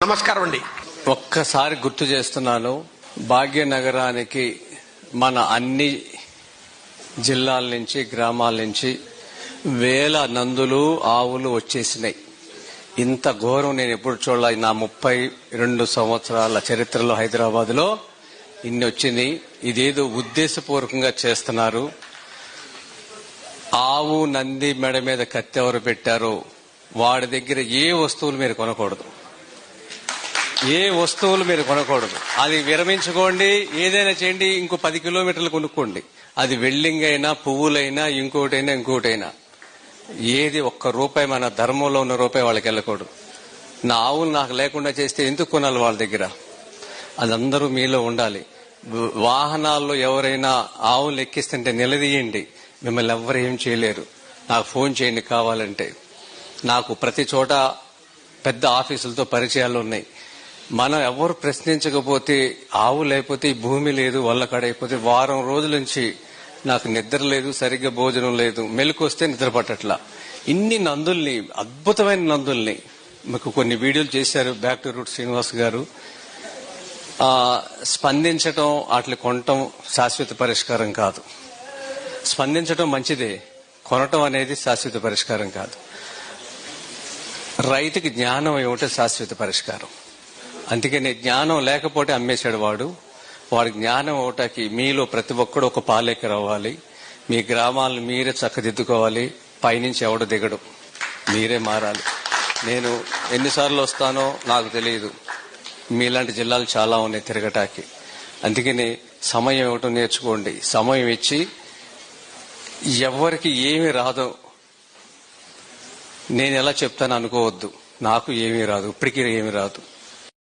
నమస్కారం అండి. ఒక్కసారి గుర్తు చేస్తున్నాను, భాగ్యనగరానికి మన అన్ని జిల్లాల నుంచి గ్రామాల నుంచి వేల నందులు ఆవులు వచ్చేసినాయి. ఇంత ఘోరం నేను ఎప్పుడు చూడలే. నా 32 సంవత్సరాల చరిత్రలో హైదరాబాద్ లో ఇన్ని వచ్చినాయి. ఇదేదో ఉద్దేశపూర్వకంగా చేస్తున్నారు. ఆవు నంది మెడ మీద కత్తి ఎవరు పెట్టారో వాడి దగ్గర ఏ వస్తువులు మీరు కొనకూడదు. ఏ వస్తువులు మీరు కొనకూడదు. అది విరమించుకోండి, ఏదైనా చేయండి, ఇంకో 10 కిలోమీటర్లు కొనుక్కోండి. అది వెల్డింగ్ అయినా పువ్వులైనా ఇంకోటైనా ఏది ఒక్క రూపాయి మన ధర్మంలో ఉన్న రూపాయి వాళ్ళకి వెళ్ళకూడదు. నా ఆవులు నాకు లేకుండా చేస్తే ఎందుకు కొనాలి వాళ్ళ దగ్గర? అదందరూ మీలో ఉండాలి. వాహనాల్లో ఎవరైనా ఆవులు ఎక్కిస్తుంటే నిలదీయండి. మిమ్మల్ని ఎవ్వరు ఏం చేయలేరు. నాకు ఫోన్ చేయండి కావాలంటే. నాకు ప్రతి చోట పెద్ద ఆఫీసులతో పరిచయాలు ఉన్నాయి. మనం ఎవరు ప్రశ్నించకపోతే, ఆవు లేకపోతే ఈ భూమి లేదు, వల్లకాడైపోతే వారం రోజుల నుంచి నాకు నిద్ర లేదు, సరిగ్గా భోజనం లేదు, మెలకు వస్తే నిద్ర పట్టట్లా. ఇన్ని నందుల్ని, అద్భుతమైన నందుల్ని మీకు కొన్ని వీడియోలు చేశారు బ్యాక్ టు రూట్ శ్రీనివాస్ గారు. స్పందించటం, వాటిని కొనటం శాశ్వత పరిష్కారం కాదు. స్పందించటం మంచిదే, కొనటం అనేది శాశ్వత పరిష్కారం కాదు. రైతుకి జ్ఞానం ఏమిటో శాశ్వత పరిష్కారం. అందుకని జ్ఞానం లేకపోతే అమ్మేశాడు వాడి జ్ఞానం ఒకటాకి మీలో ప్రతి ఒక్కడు ఒక పాలేకర్ అవ్వాలి. మీ గ్రామాలను మీరే చక్కదిద్దుకోవాలి. పైనుంచి ఎవడు దిగడు, మీరే మారాలి. నేను ఎన్నిసార్లు వస్తానో నాకు తెలియదు. మీలాంటి జిల్లాలు చాలా ఉన్నాయి తిరగటానికి. అందుకని సమయం ఇవ్వటం నేర్చుకోండి. సమయం ఇచ్చి ఎవరికి ఏమి రాదో నేను ఎలా చెప్తాను అనుకోవద్దు. నాకు ఏమీ రాదు, ఇప్పటికీ ఏమీ రాదు.